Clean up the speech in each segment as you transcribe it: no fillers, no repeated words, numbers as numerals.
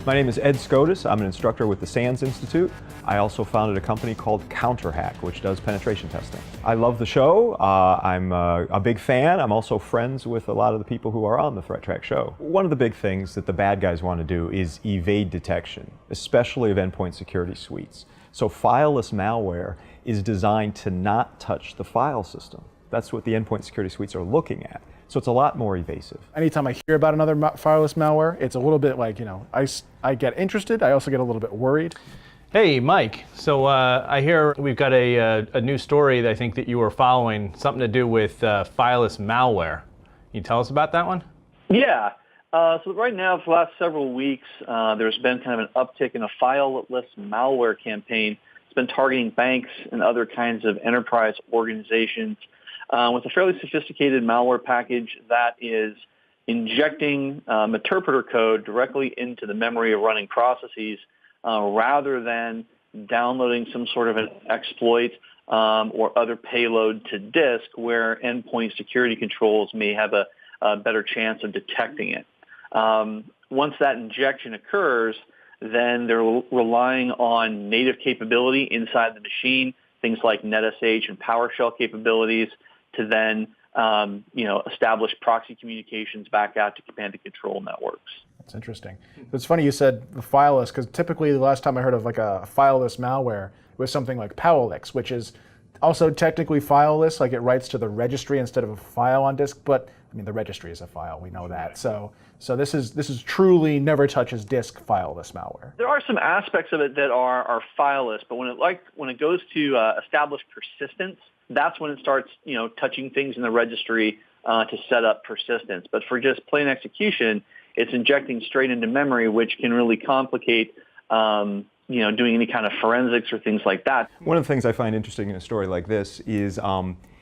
My name is Ed Skoudis. I'm an instructor with the SANS Institute. I also founded a company called CounterHack, which does penetration testing. I love the show. I'm a big fan. I'm also friends with a lot of the people who are on the Threat Track show. One of the big things that the bad guys want to do is evade detection, especially of endpoint security suites. So fileless malware is designed to not touch the file system. That's what the endpoint security suites are looking at. So it's a lot more evasive. Anytime I hear about another fileless malware, it's a little bit like, I get interested, I also get a little bit worried. Hey, Mike. So I hear we've got a new story that I think that you were following, something to do with fileless malware. Can you tell us about that one? Yeah. So right now, for the last several weeks, there's been kind of an uptick in a fileless malware campaign. It's been targeting banks and other kinds of enterprise organizations with a fairly sophisticated malware package that is injecting interpreter code directly into the memory of running processes rather than downloading some sort of an exploit or other payload to disk where endpoint security controls may have a better chance of detecting it. Once that injection occurs, then they're relying on native capability inside the machine, things like NetSH and PowerShell capabilities, to then establish proxy communications back out to command and control networks. That's interesting. It's funny you said the fileless, because typically the last time I heard of like a fileless malware was something like Powellix, which is also technically fileless, like it writes to the registry instead of a file on disk, but I mean the registry is a file, we know that. So this is truly never touches disk fileless malware. There are some aspects of it that are fileless, but when it goes to establish persistence, that's when it starts touching things in the registry to set up persistence. But for just plain execution, it's injecting straight into memory, which can really complicate doing any kind of forensics or things like that. One of the things I find interesting in a story like this is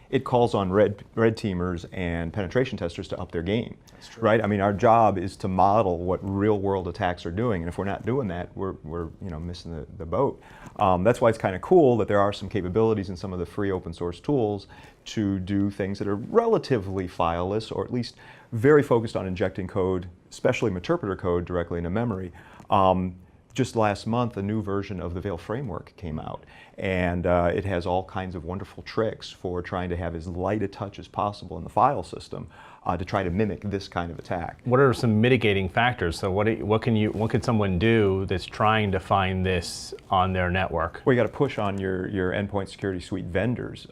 it calls on red teamers and penetration testers to up their game. That's true. Right? I mean, our job is to model what real world attacks are doing, and if we're not doing that, we're missing the boat. That's why it's kind of cool that there are some capabilities in some of the free open source tools to do things that are relatively fileless, or at least very focused on injecting code, especially interpreter code, directly into memory. Just last month, a new version of the Veil framework came out, and it has all kinds of wonderful tricks for trying to have as light a touch as possible in the file system to try to mimic this kind of attack. What are some mitigating factors? So what can someone do that's trying to find this on their network? Well, you got to push on your endpoint security suite vendors.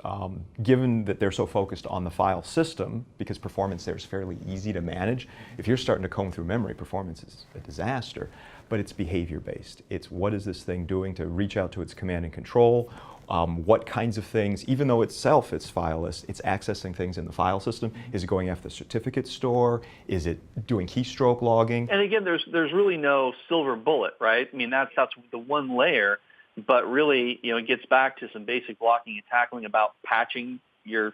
Given that they're so focused on the file system, because performance there is fairly easy to manage, if you're starting to comb through memory, performance is a disaster. But it's behavior-based. It's what is this thing doing to reach out to its command and control, what kinds of things, even though itself it's fileless, it's accessing things in the file system. Is it going after the certificate store? Is it doing keystroke logging? And again, there's really no silver bullet, right? I mean, that's the one layer, but really, it gets back to some basic blocking and tackling about patching your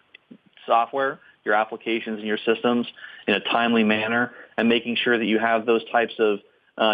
software, your applications, and your systems in a timely manner, and making sure that you have those types of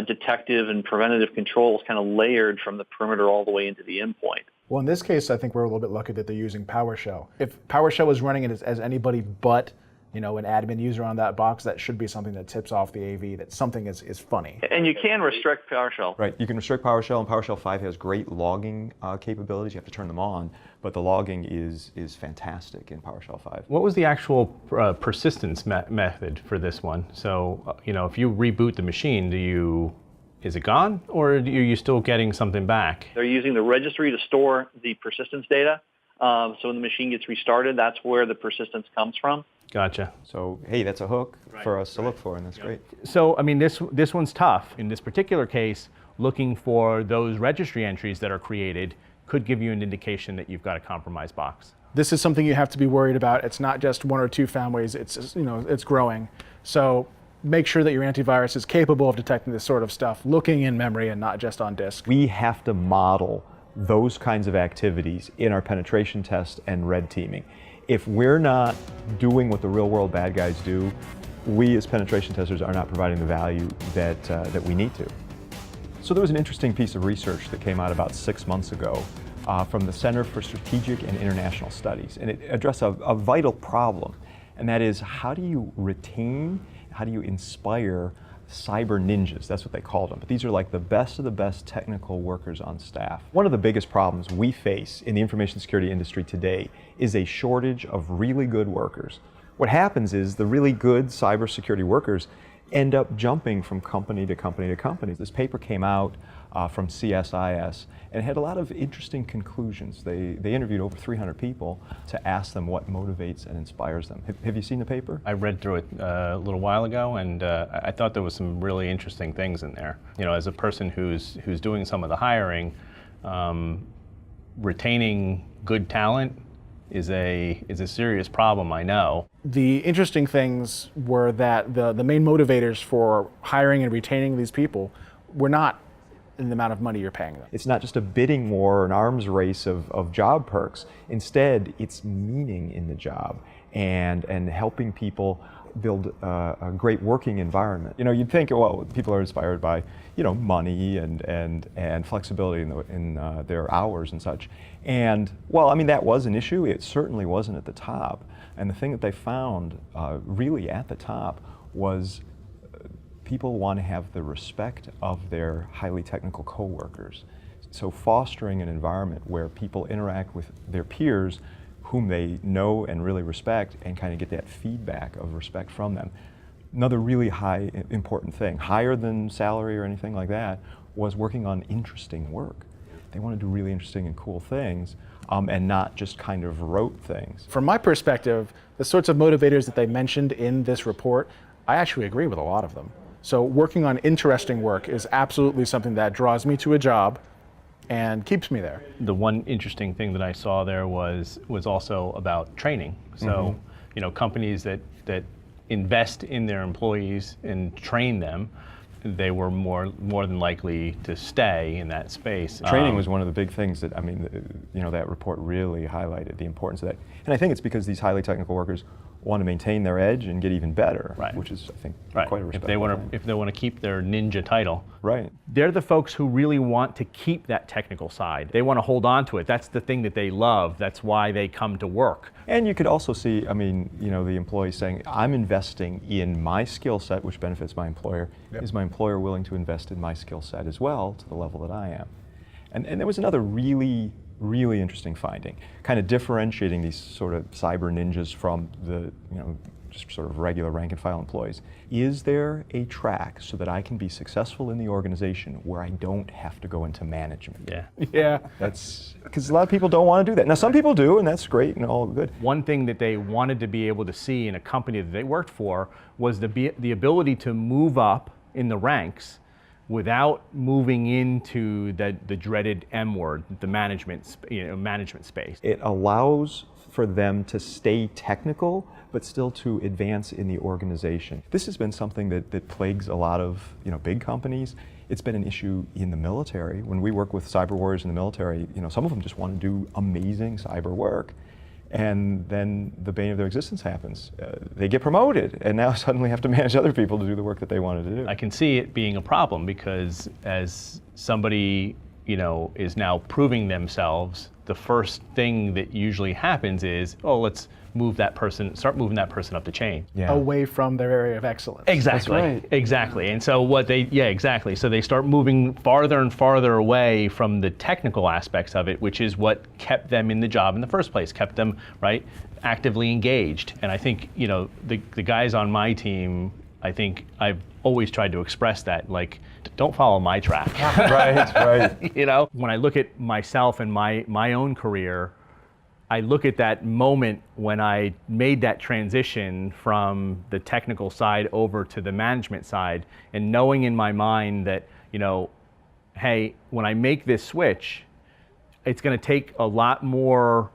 detective and preventative controls kind of layered from the perimeter all the way into the endpoint. Well, in this case, I think we're a little bit lucky that they're using PowerShell. If PowerShell is running it as anybody but an admin user on that box, that should be something that tips off the AV that something is funny. And you can restrict PowerShell. Right, you can restrict PowerShell, and PowerShell 5 has great logging capabilities. You have to turn them on, but the logging is fantastic in PowerShell 5. What was the actual persistence method for this one? So, if you reboot the machine, is it gone, or are you still getting something back? They're using the registry to store the persistence data. So when the machine gets restarted, that's where the persistence comes from. Gotcha. So, hey, that's a hook for us to look for, and that's great. So, I mean, this one's tough. In this particular case, looking for those registry entries that are created could give you an indication that you've got a compromised box. This is something you have to be worried about. It's not just one or two families. It's growing. So make sure that your antivirus is capable of detecting this sort of stuff, looking in memory and not just on disk. We have to model those kinds of activities in our penetration test and red teaming. If we're not doing what the real world bad guys do, we as penetration testers are not providing the value that we need to. So there was an interesting piece of research that came out about 6 months ago from the Center for Strategic and International Studies, and it addressed a vital problem, and that is how do you retain, how do you inspire cyber ninjas. That's what they called them. But these are like the best of the best technical workers on staff. One of the biggest problems we face in the information security industry today is a shortage of really good workers. What happens is the really good cybersecurity workers end up jumping from company to company to company. This paper came out from CSIS and had a lot of interesting conclusions. They interviewed over 300 people to ask them what motivates and inspires them. Have you seen the paper? I read through it a little while ago, and I thought there was some really interesting things in there. You know, as a person who's doing some of the hiring, retaining good talent is a serious problem, I know. The interesting things were that the main motivators for hiring and retaining these people were not in the amount of money you're paying them. It's not just a bidding war or an arms race of job perks. Instead, it's meaning in the job and helping people build a great working environment. You know, you'd think, well, people are inspired by, you know, money and flexibility in their hours and such. And, well, I mean, that was an issue. It certainly wasn't at the top. And the thing that they found really at the top was people want to have the respect of their highly technical coworkers. So fostering an environment where people interact with their peers whom they know and really respect and kind of get that feedback of respect from them. Another really high important thing, higher than salary or anything like that, was working on interesting work. They want to do really interesting and cool things and not just kind of rote things. From my perspective, the sorts of motivators that they mentioned in this report, I actually agree with a lot of them. So working on interesting work is absolutely something that draws me to a job and keeps me there. The one interesting thing that I saw there was also about training. So, you know, companies that invest in their employees and train them, they were more than likely to stay in that space. Training was one of the big things that, I mean, you know, that report really highlighted the importance of that. And I think it's because these highly technical workers want to maintain their edge and get even better, right. Which is, I think, right. quite a respectable thing. If they want to keep their ninja title. Right. They're the folks who really want to keep that technical side. They want to hold on to it. That's the thing that they love. That's why they come to work. And you could also see, I mean, you know, the employee saying, I'm investing in my skill set, which benefits my employer. Yep. Is my employer willing to invest in my skill set as well to the level that I am? And there was another really interesting finding, kind of differentiating these sort of cyber ninjas from the, you know, just sort of regular rank and file employees. Is there a track so that I can be successful in the organization where I don't have to go into management? Yeah. Yeah. That's because a lot of people don't want to do that. Now, some people do, and that's great and all good. One thing that they wanted to be able to see in a company that they worked for was the ability to move up in the ranks without moving into the dreaded M word, the management space. It allows for them to stay technical, but still to advance in the organization. This has been something that plagues a lot of, you know, big companies. It's been an issue in the military. When we work with cyber warriors in the military, you know, some of them just want to do amazing cyber work. And then the bane of their existence happens. They get promoted and now suddenly have to manage other people to do the work that they wanted to do. I can see it being a problem because as somebody, you know, is now proving themselves, the first thing that usually happens is, oh, let's start moving that person up the chain. Yeah. Away from their area of excellence. Exactly. That's right. Exactly. And so exactly. So they start moving farther and farther away from the technical aspects of it, which is what kept them in the job in the first place, kept them, right, actively engaged. And I think, you know, the guys on my team, I think I've always tried to express that, like, don't follow my track. Right. You know, when I look at myself and my own career, I look at that moment when I made that transition from the technical side over to the management side, and knowing in my mind that, you know, hey, when I make this switch, it's going to take a lot more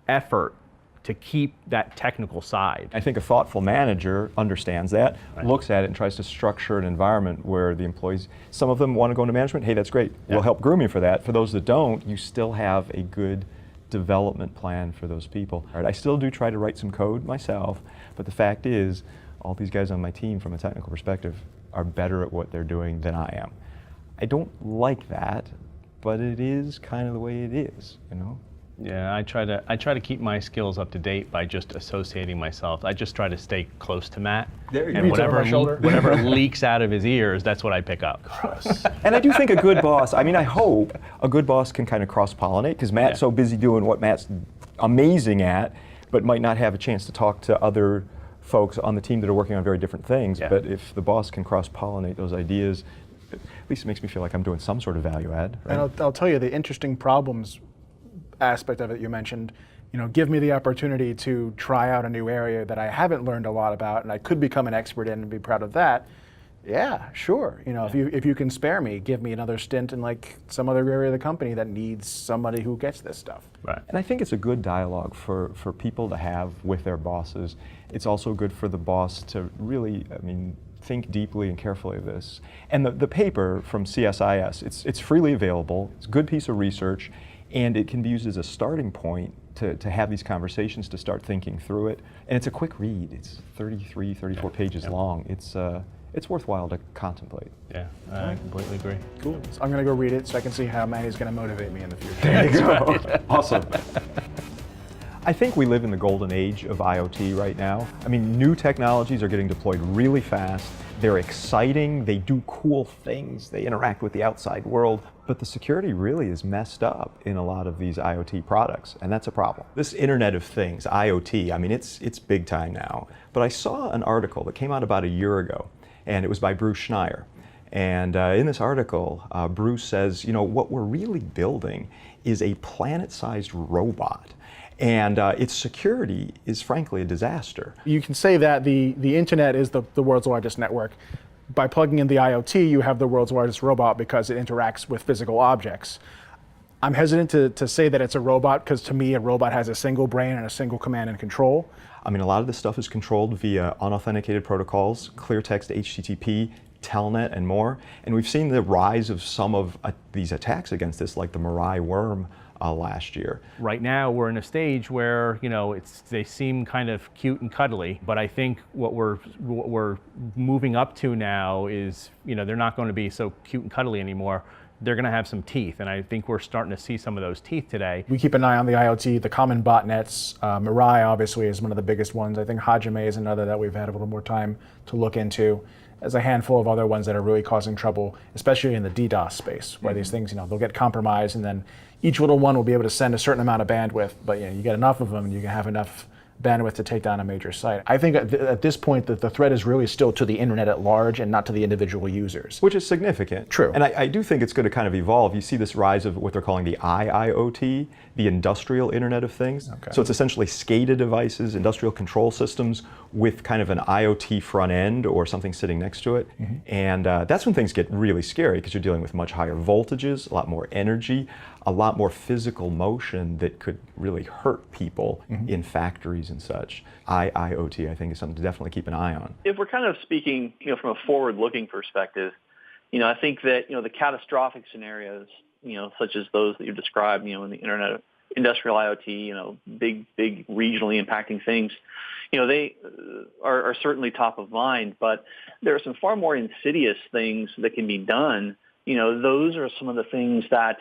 effort to keep that technical side. I think a thoughtful manager understands that, right. Looks at it and tries to structure an environment where the employees, some of them want to go into management, hey, that's great. Yeah. We'll help groom you for that. For those that don't, you still have a good development plan for those people. All right, I still do try to write some code myself, but the fact is, all these guys on my team from a technical perspective are better at what they're doing than I am. I don't like that, but it is kind of the way it is, you know? Yeah, I try to keep my skills up to date by just associating myself. I just try to stay close to Matt. There you and go. whatever leaks out of his ears, that's what I pick up. And I do think a good boss, I mean, I hope a good boss can kind of cross-pollinate, because Matt's so busy doing what Matt's amazing at, but might not have a chance to talk to other folks on the team that are working on very different things. Yeah. But if the boss can cross-pollinate those ideas, at least it makes me feel like I'm doing some sort of value add. Right? And I'll tell you, the interesting problems aspect of it you mentioned, give me the opportunity to try out a new area that I haven't learned a lot about and I could become an expert in and be proud of that. Yeah, sure. If you can spare me, give me another stint in like some other area of the company that needs somebody who gets this stuff. Right. And I think it's a good dialogue for people to have with their bosses. It's also good for the boss to really, think deeply and carefully of this. And the paper from CSIS, it's freely available. It's a good piece of research, and it can be used as a starting point to have these conversations, to start thinking through it. And it's a quick read. It's 33, 34 pages long. It's worthwhile to contemplate. Yeah, I completely agree. Cool. So I'm going to go read it so I can see how Manny's going to motivate me in the future. There you go. Awesome. I think we live in the golden age of IoT right now. New technologies are getting deployed really fast. They're exciting, they do cool things, they interact with the outside world, but the security really is messed up in a lot of these IoT products, and that's a problem. This Internet of Things, IoT, it's big time now. But I saw an article that came out about a year ago, and it was by Bruce Schneier. And in this article, Bruce says, what we're really building is a planet-sized robot. And its security is frankly a disaster. You can say that the internet is the world's largest network. By plugging in the IoT, you have the world's largest robot because it interacts with physical objects. I'm hesitant to say that it's a robot because to me a robot has a single brain and a single command and control. A lot of this stuff is controlled via unauthenticated protocols, clear text HTTP, Telnet, and more. And we've seen the rise of some of these attacks against this, like the Mirai worm last year. Right now, we're in a stage where they seem kind of cute and cuddly, but I think what we're moving up to now is they're not going to be so cute and cuddly anymore. They're going to have some teeth, and I think we're starting to see some of those teeth today. We keep an eye on the IoT, the common botnets. Mirai obviously is one of the biggest ones. I think Hajime is another that we've had a little more time to look into. There's a handful of other ones that are really causing trouble, especially in the DDoS space, where these things, they'll get compromised, and then each little one will be able to send a certain amount of bandwidth, but you get enough of them, and you can have enough bandwidth to take down a major site. I think at this point that the threat is really still to the internet at large and not to the individual users. Which is significant. True. And I do think it's going to kind of evolve. You see this rise of what they're calling the IIoT, the industrial Internet of Things. Okay. So it's essentially SCADA devices, industrial control systems with kind of an IoT front end or something sitting next to it. Mm-hmm. And that's when things get really scary because you're dealing with much higher voltages, a lot more energy, a lot more physical motion that could really hurt people in factories and such. IIoT, I think, is something to definitely keep an eye on. If we're kind of speaking, from a forward-looking perspective, I think that, the catastrophic scenarios, such as those that you described, in the internet, industrial IoT, big regionally impacting things, they are certainly top of mind, but there are some far more insidious things that can be done. Those are some of the things that,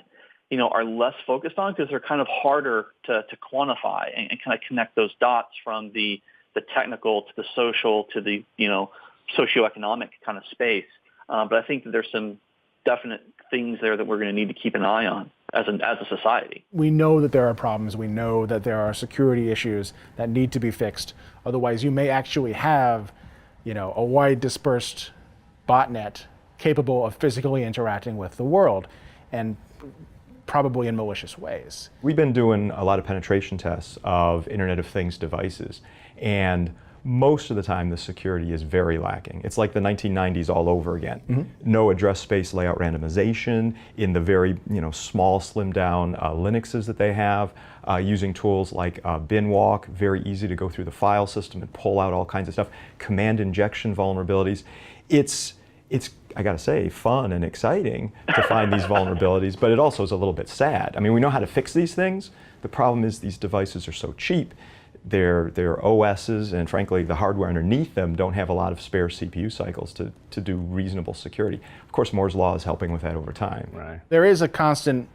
are less focused on because they're kind of harder to quantify and kind of connect those dots from the technical to the social to the, socioeconomic kind of space. But I think that there's some definite things there that we're going to need to keep an eye on as a society. We know that there are problems. We know that there are security issues that need to be fixed. Otherwise, you may actually have, a wide dispersed botnet capable of physically interacting with the world, and probably in malicious ways. We've been doing a lot of penetration tests of Internet of Things devices, and most of the time the security is very lacking. It's like the 1990s all over again. Mm-hmm. No address space layout randomization in the very small, slimmed down Linuxes that they have, using tools like binwalk, very easy to go through the file system and pull out all kinds of stuff, command injection vulnerabilities. It's I gotta say, fun and exciting to find these vulnerabilities, but it also is a little bit sad. We know how to fix these things. The problem is these devices are so cheap. their OSs and frankly the hardware underneath them don't have a lot of spare CPU cycles to do reasonable security. Of course, Moore's Law is helping with that over time. Right. There is a constant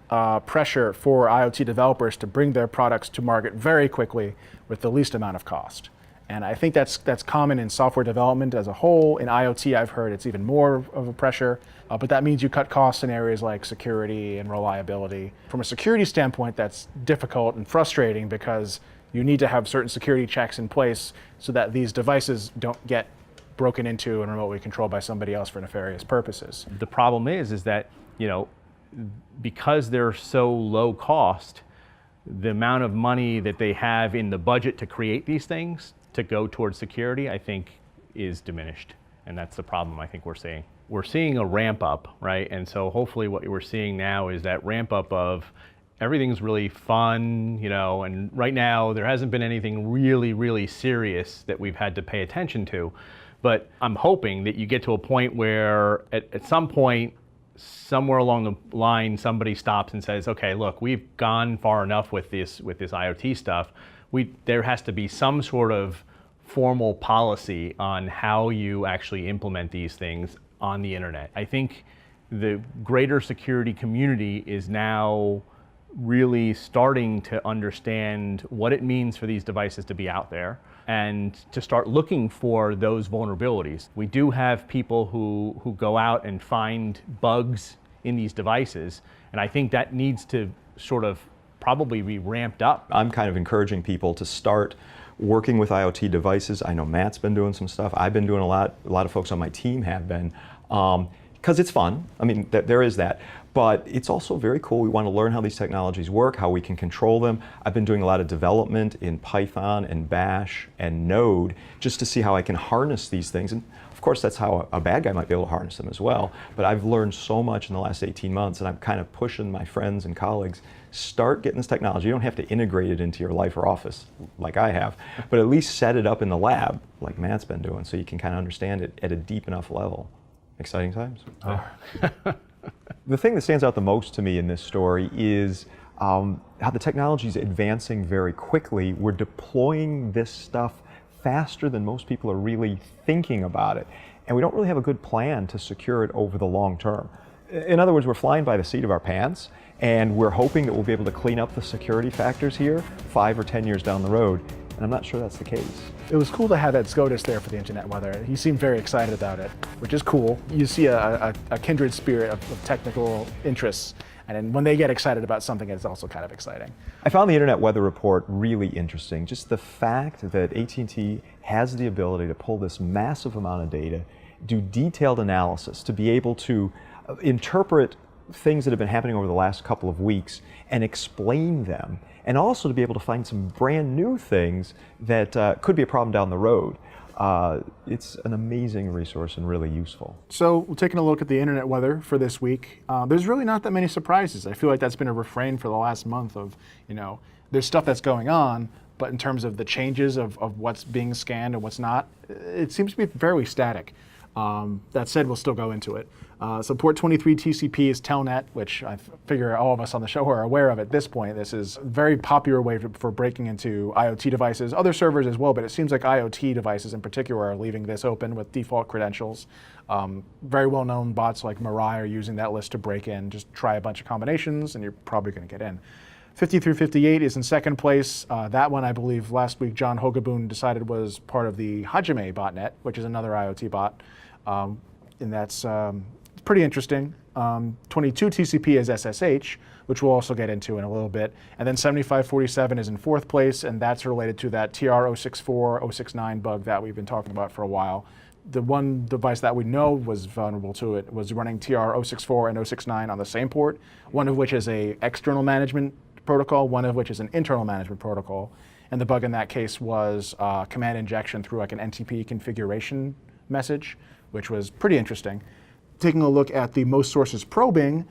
pressure for IoT developers to bring their products to market very quickly with the least amount of cost. And I think that's common in software development as a whole. In IoT, I've heard it's even more of a pressure, but that means you cut costs in areas like security and reliability. From a security standpoint, that's difficult and frustrating because you need to have certain security checks in place so that these devices don't get broken into and remotely controlled by somebody else for nefarious purposes. The problem is that, because they're so low cost, the amount of money that they have in the budget to create these things to go towards security, I think, is diminished. And that's the problem I think we're seeing. We're seeing a ramp up, right? And so hopefully what we're seeing now is that ramp up of everything's really fun, and right now there hasn't been anything really, really serious that we've had to pay attention to. But I'm hoping that you get to a point where at some point, somewhere along the line, somebody stops and says, okay, look, we've gone far enough with this IoT stuff. There has to be some sort of formal policy on how you actually implement these things on the internet. I think the greater security community is now really starting to understand what it means for these devices to be out there and to start looking for those vulnerabilities. We do have people who go out and find bugs in these devices, and I think that needs to sort of probably be ramped up. I'm kind of encouraging people to start working with IoT devices. I know Matt's been doing some stuff. I've been doing a lot of folks on my team have been, because it's fun. I mean, there is that. But it's also very cool. We want to learn how these technologies work, how we can control them. I've been doing a lot of development in Python and Bash and Node just to see how I can harness these things. And of course, that's how a bad guy might be able to harness them as well. But I've learned so much in the last 18 months, and I'm kind of pushing my friends and colleagues, start getting this technology. You don't have to integrate it into your life or office like I have, but at least set it up in the lab like Matt's been doing so you can kind of understand it at a deep enough level. Exciting times. Oh. The thing that stands out the most to me in this story is how the technology is advancing very quickly. We're deploying this stuff faster than most people are really thinking about it. And we don't really have a good plan to secure it over the long term. In other words, we're flying by the seat of our pants, and we're hoping that we'll be able to clean up the security factors here 5 or 10 years down the road. And I'm not sure that's the case. It was cool to have Ed Skoudis there for the internet weather. He seemed very excited about it, which is cool. You see a kindred spirit of technical interests, and then when they get excited about something, it's also kind of exciting. I found the internet weather report really interesting. Just the fact that AT&T has the ability to pull this massive amount of data, do detailed analysis, to be able to interpret things that have been happening over the last couple of weeks and explain them, and also to be able to find some brand new things that could be a problem down the road. It's an amazing resource and really useful. So we're taking a look at the internet weather for this week. There's really not that many surprises. I feel like that's been a refrain for the last month of, there's stuff that's going on, but in terms of the changes of what's being scanned and what's not, it seems to be fairly static. That said, we'll still go into it. So port 23 TCP is Telnet, which I figure all of us on the show are aware of at this point. This is a very popular way for breaking into IoT devices, other servers as well, but it seems like IoT devices in particular are leaving this open with default credentials. Very well-known bots like Mirai are using that list to break in. Just try a bunch of combinations and you're probably going to get in. 5358 is in second place. That one, I believe, last week John Hogaboon decided was part of the Hajime botnet, which is another IoT bot. And that's pretty interesting. 22 TCP is SSH, which we'll also get into in a little bit. And then 7547 is in fourth place, and that's related to that TR064, 069 bug that we've been talking about for a while. The one device that we know was vulnerable to it was running TR064 and 069 on the same port, one of which is a external management protocol, one of which is an internal management protocol. And the bug in that case was command injection through like an NTP configuration message, which was pretty interesting. Taking a look at the most sources probing,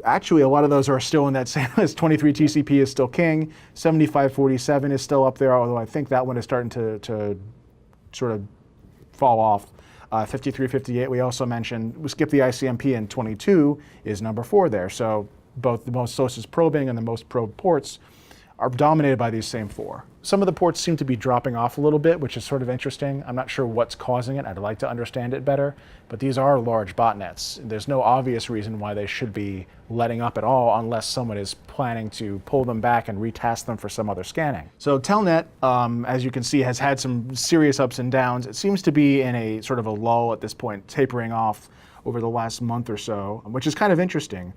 actually a lot of those are still in that same list. 23 TCP is still king, 7547 is still up there, although I think that one is starting to sort of fall off. 5358 we also mentioned, we skipped the ICMP, and 22 is number 4 there. So both the most sources probing and the most probed ports are dominated by these same 4. Some of the ports seem to be dropping off a little bit, which is sort of interesting. I'm not sure what's causing it. I'd like to understand it better. But these are large botnets. There's no obvious reason why they should be letting up at all unless someone is planning to pull them back and retask them for some other scanning. So Telnet, as you can see, has had some serious ups and downs. It seems to be in a sort of a lull at this point, tapering off over the last month or so, which is kind of interesting.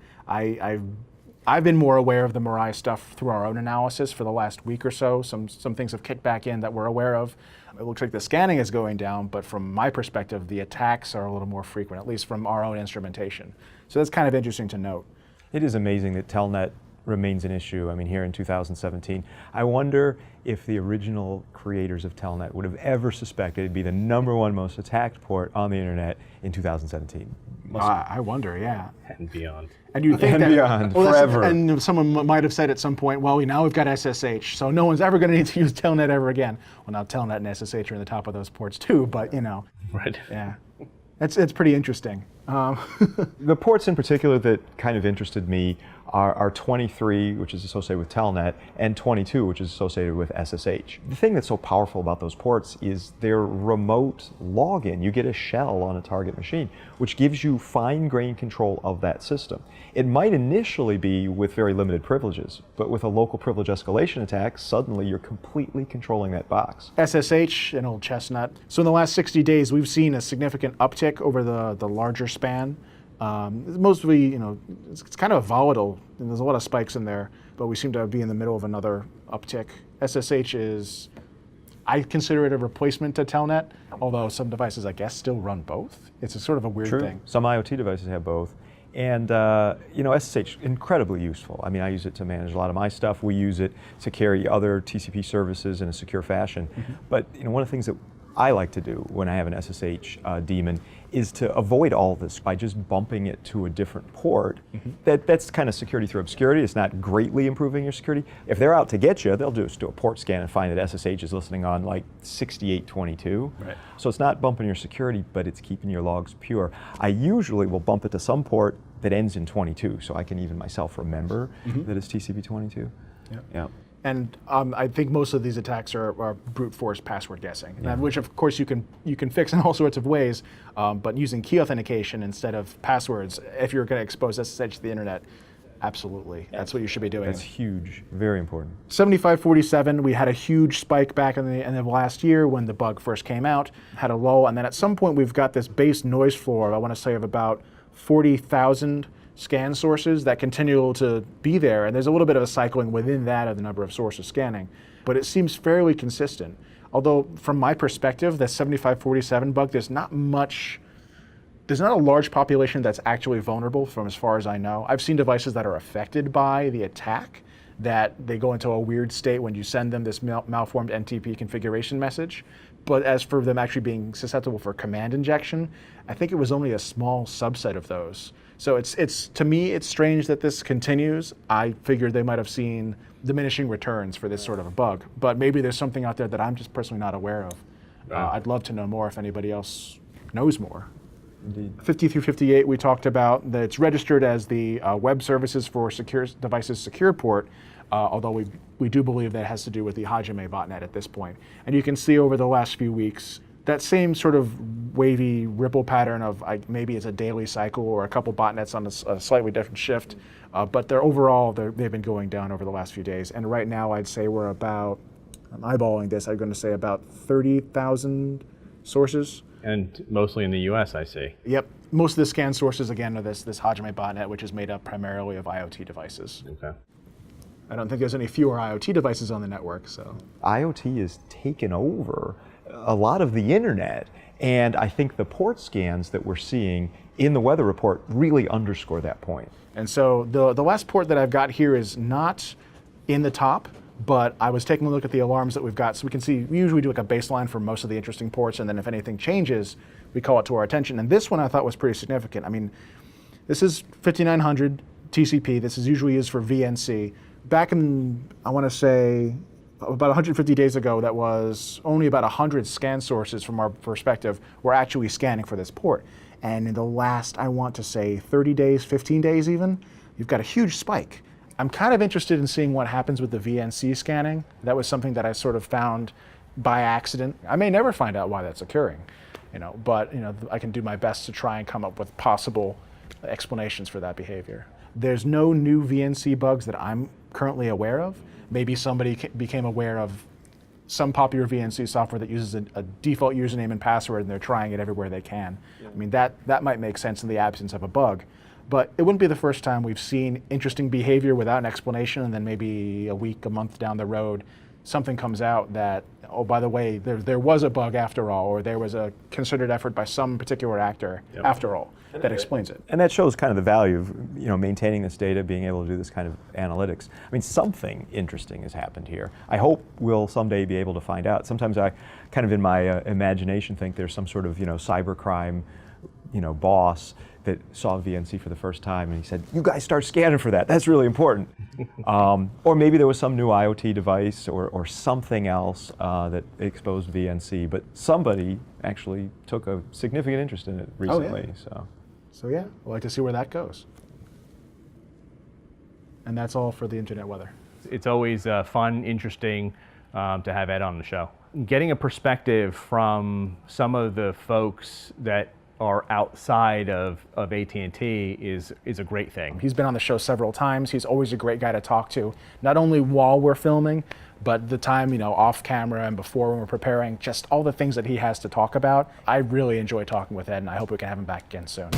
I've been more aware of the Mirai stuff through our own analysis for the last week or so. Some things have kicked back in that we're aware of. It looks like the scanning is going down, but from my perspective, the attacks are a little more frequent, at least from our own instrumentation. So that's kind of interesting to note. It is amazing that Telnet remains an issue. I mean, here in 2017, I wonder if the original creators of Telnet would have ever suspected it'd be the #1 most attacked port on the internet in 2017. I wonder, yeah. And beyond. And you think And that, beyond, forever. And someone might have said at some point, well, now we've got SSH, so no one's ever going to need to use Telnet ever again. Well, now Telnet and SSH are in the top of those ports too, but you know. Right. Yeah. It's pretty interesting. The ports in particular that kind of interested me are 23, which is associated with Telnet, and 22, which is associated with SSH. The thing that's so powerful about those ports is their remote login. You get a shell on a target machine, which gives you fine-grained control of that system. It might initially be with very limited privileges, but with a local privilege escalation attack, suddenly you're completely controlling that box. SSH, an old chestnut. So in the last 60 days, we've seen a significant uptick over the larger span. Mostly, you know, it's kind of volatile, and there's a lot of spikes in there, but we seem to be in the middle of another uptick. SSH is, I consider it a replacement to Telnet, although some devices, I guess, still run both. It's a sort of a weird thing. Some IoT devices have both. And you know, SSH, incredibly useful. I mean, I use it to manage a lot of my stuff. We use it to carry other TCP services in a secure fashion. But you know, one of the things that I like to do when I have an SSH daemon is to avoid all this by just bumping it to a different port. That's kind of security through obscurity. It's not greatly improving your security. If they're out to get you, they'll just do a port scan and find that SSH is listening on like 6822. Right. So it's not bumping your security, but it's keeping your logs pure. I usually will bump it to some port that ends in 22, so I can even myself remember that it's TCP 22. Yeah. And I think most of these attacks are brute force password guessing, which of course you can fix in all sorts of ways, but using key authentication instead of passwords, if you're going to expose SSH to the internet, absolutely, that's what you should be doing. That's huge, very important. 7547, we had a huge spike back in the end of last year when the bug first came out, had a lull, and then at some point we've got this base noise floor, I want to say of about 40,000 scan sources that continue to be there, and there's a little bit of a cycling within that of the number of sources scanning, but it seems fairly consistent. Although from my perspective, the 7547 bug, there's not a large population that's actually vulnerable from as far as I know. I've seen devices that are affected by the attack, that they go into a weird state when you send them this malformed NTP configuration message. But as for them actually being susceptible for command injection, I think it was only a small subset of those. So it's to me, it's strange that this continues. I figured they might have seen diminishing returns for this sort of a bug, but maybe there's something out there that I'm just personally not aware of. I'd love to know more if anybody else knows more. Indeed. 50 through 58, we talked about that it's registered as the Web Services for Secure Devices Secure port, although we do believe that has to do with the Hajime botnet at this point. And you can see over the last few weeks, that same sort of wavy ripple pattern of maybe it's a daily cycle or a couple botnets on a slightly different shift, but they've been going down over the last few days. And right now I'd say we're about, I'm eyeballing this, I'm going to say about 30,000 sources. And mostly in the US, I see. Yep. Most of the scan sources, again, are this Hajime botnet, which is made up primarily of IoT devices. Okay. I don't think there's any fewer IoT devices on the network, so. IoT has taken over a lot of the internet, and I think the port scans that we're seeing in the weather report really underscore that point. And so the last port that I've got here is not in the top, but I was taking a look at the alarms that we've got, so we can see, we usually do like a baseline for most of the interesting ports, and then if anything changes, we call it to our attention. And this one I thought was pretty significant. I mean, this is 5900 TCP, this is usually used for VNC. Back in, I want to say, about 150 days ago, that was only about 100 scan sources from our perspective were actually scanning for this port. And in the last, I want to say 30 days, 15 days even, you've got a huge spike. I'm kind of interested in seeing what happens with the VNC scanning. That was something that I sort of found by accident. I may never find out why that's occurring, but I can do my best to try and come up with possible explanations for that behavior. There's no new VNC bugs that I'm currently aware of. Maybe somebody became aware of some popular VNC software that uses a default username and password, and they're trying it everywhere they can. Yeah. I mean, that might make sense in the absence of a bug. But it wouldn't be the first time we've seen interesting behavior without an explanation, and then maybe a week, a month down the road, something comes out that, oh, by the way, there was a bug after all, or there was a concerted effort by some particular actor after all that explains it. And that shows kind of the value of maintaining this data, being able to do this kind of analytics. I mean, something interesting has happened here. I hope we'll someday be able to find out. Sometimes I kind of in my imagination think there's some sort of cybercrime boss that saw VNC for the first time and he said, you guys start scanning for that, that's really important. Or maybe there was some new IoT device or something else that exposed VNC, but somebody actually took a significant interest in it recently. So yeah, we'd like to see where that goes. And that's all for the internet weather. It's always fun, interesting to have Ed on the show. Getting a perspective from some of the folks that are outside of AT&T is a great thing. He's been on the show several times. He's always a great guy to talk to, not only while we're filming, but the time, off camera and before when we're preparing, just all the things that he has to talk about. I really enjoy talking with Ed, and I hope we can have him back again soon.